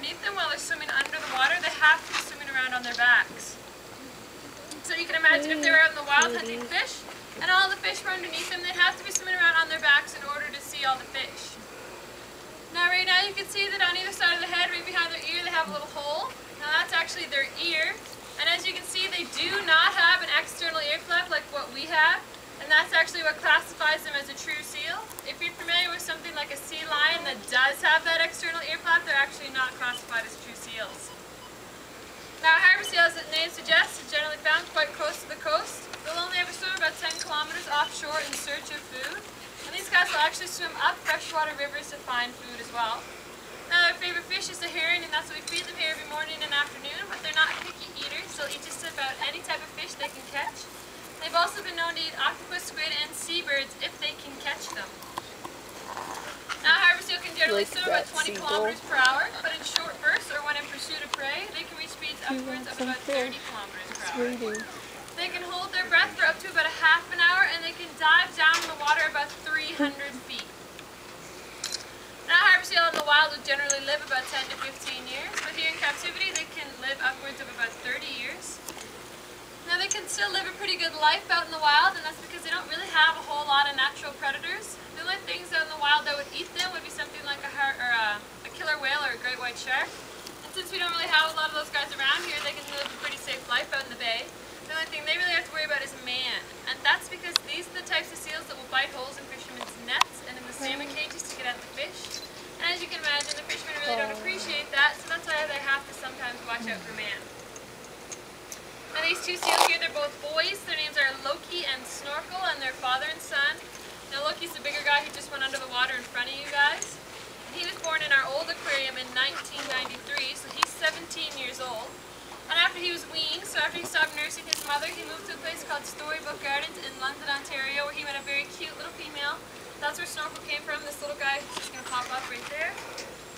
underneath them while they're swimming under the water, they have to be swimming around on their backs. So you can imagine if they were out in the wild hunting fish, and all the fish were underneath them, they'd have to be swimming around on their backs in order to see all the fish. Now right now you can see that on either side of the head, right behind their ear, they have a little hole. Now that's actually their ear, and as you can see, they do not have an external ear flap like what we have, and that's actually what classifies them as a true seal. If you're familiar with something like a sea lion that does have that external ear flap, they're actually not classified as true seals. Now a harbor seal, as the name suggests, is generally found quite close to the coast. They'll only ever swim about 10 kilometers offshore in search of food, and these guys will actually swim up freshwater rivers to find food as well. Now their favorite fish is the herring, and that's what we feed them here every morning and afternoon, but they're not picky eaters. They'll eat just about any type of fish they can catch. They've also been known to eat octopus, squid, and seabirds if they can catch them. Now a harbor seal can generally swim about 20 kilometers per hour, but in short bursts or when in pursuit of prey, they can reach speeds upwards of about 30 kilometers per hour. They can hold their breath for up to about a half an hour, and they can dive down in the water about 300 feet. Now a harbor seal in the wild would generally live about 10 to 15 years, but here in captivity they can live upwards of about 30 years. Now they can still live a pretty good life out in the wild, and that's because they don't really have a whole lot of natural predators. The only things out in the wild that would eat them would be something like a killer whale or a great white shark. And since we don't really have a lot of those guys around here, they can live a pretty safe life out in the bay. The only thing they really have to worry about is man, and that's because these are the types of seals that will bite holes in fishermen's nets and in the salmon cages to get at the fish. And as you can imagine, the fishermen really don't appreciate that, so that's why they have to sometimes watch out for man. Now these two seals here, they're both boys. Their names are Loki and Snorkel, and they're father and son. Now Loki's the bigger guy who just went under the water in front of you guys. And he was born in our old aquarium in 1993, so he's 17 years old. And after he was weaned, so after he stopped nursing his mother, he moved to a place called Storybook Gardens in London, Ontario, where he met a very cute little female. That's where Snorkel came from, this little guy who's just going to pop up right there.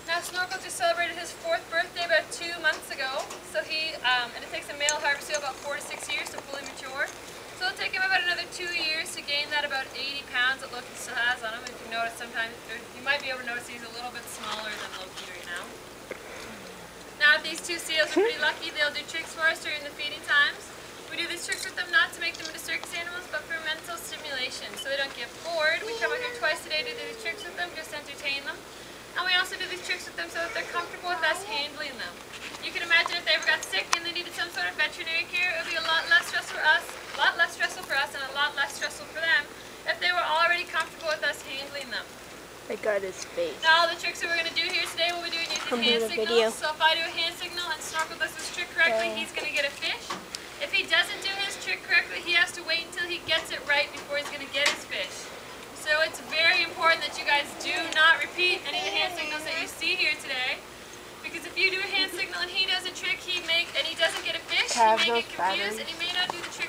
Now Snorkel just celebrated his 4th birthday about 2 months ago, so and it takes a male harbor seal about 4 to 6 years to fully mature. So it'll take him about another 2 years to gain that about 80 pounds that Loki still has on him. If you notice sometimes, you might be able to notice he's a little bit smaller than Loki right now. Now if these two seals are pretty lucky, they'll do tricks for us during the feeding times. We do these tricks with them not to make them into circus animals, but for mental stimulation, so they don't get bored. We come out here twice a day to do these tricks with them, just to entertain them. And we also do these tricks with them so that they're comfortable with us handling them. You can imagine if they ever got sick and they needed some sort of veterinary care, it would be a lot less stressful for us, and a lot less stressful for them if they were already comfortable with us handling them. I got his face. Now all the tricks that we're going to do here today, we'll be doing using hand signals. So if I do a hand signal and Snorkel does this trick correctly, he's going to get a fish. If he doesn't do his trick correctly, he has to wait until he gets it right before he's going to get his fish. So it's very important that you guys do not repeat any of the hand signals that you see here today. Because if you do a hand signal and he does a trick, and he doesn't get a fish, he may get confused and he may not do the trick